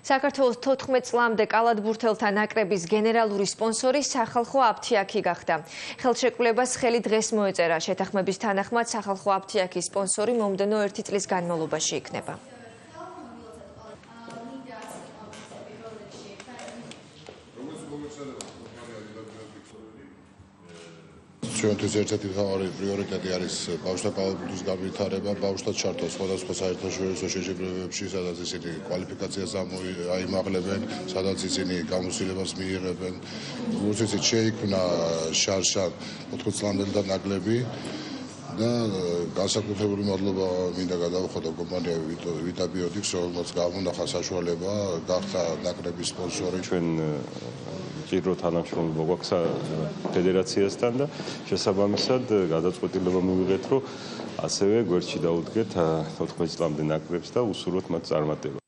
საქართველოს 14 წლამდე კალათბურთელთა ნაკრების გენერალური სპონსორი სახალხო აფთიაქი გახდა. ხელშეკრულებას ხელი დღეს მოეწერა. შეთანხმების თანახმად სახალხო აფთიაქის სპონსორი მომდენო 1 წლის განმავლობაში იქნება. ჩვენთვის ერთ-ერთი მთავარი პრიორიტეტი არის ბავშვთა კალათბურთის განვითარება, ბავშვთა ჩართვა სხვადასხვა საერთაშორისო შეჯიბრებებში, სადაც ისინი კვალიფიკაციას აიმაღლებენ, სადაც ისინი გამოცდილებას მიიღებენ. რუსეთში შეიქმნა შარშან 14 წლამდელთა ნაკრები და განსაკუთრებული მადლობა მინდა გადავხატო კომპანია ვიტაბიოტიქს, რომელმაც გამონახა საშუალება გახდა ნაკრების სპონსორი. ჩვენ ჭირო თანამშრომლობა გვაქვს ფედერაციასთან და შესაბამისად გადაწყვეტილება მივიღეთ, რომ ასევე გვერდში დაუდგეთ 14 წლამდე ნაკრებს და უსურვოთ მათ წარმატება.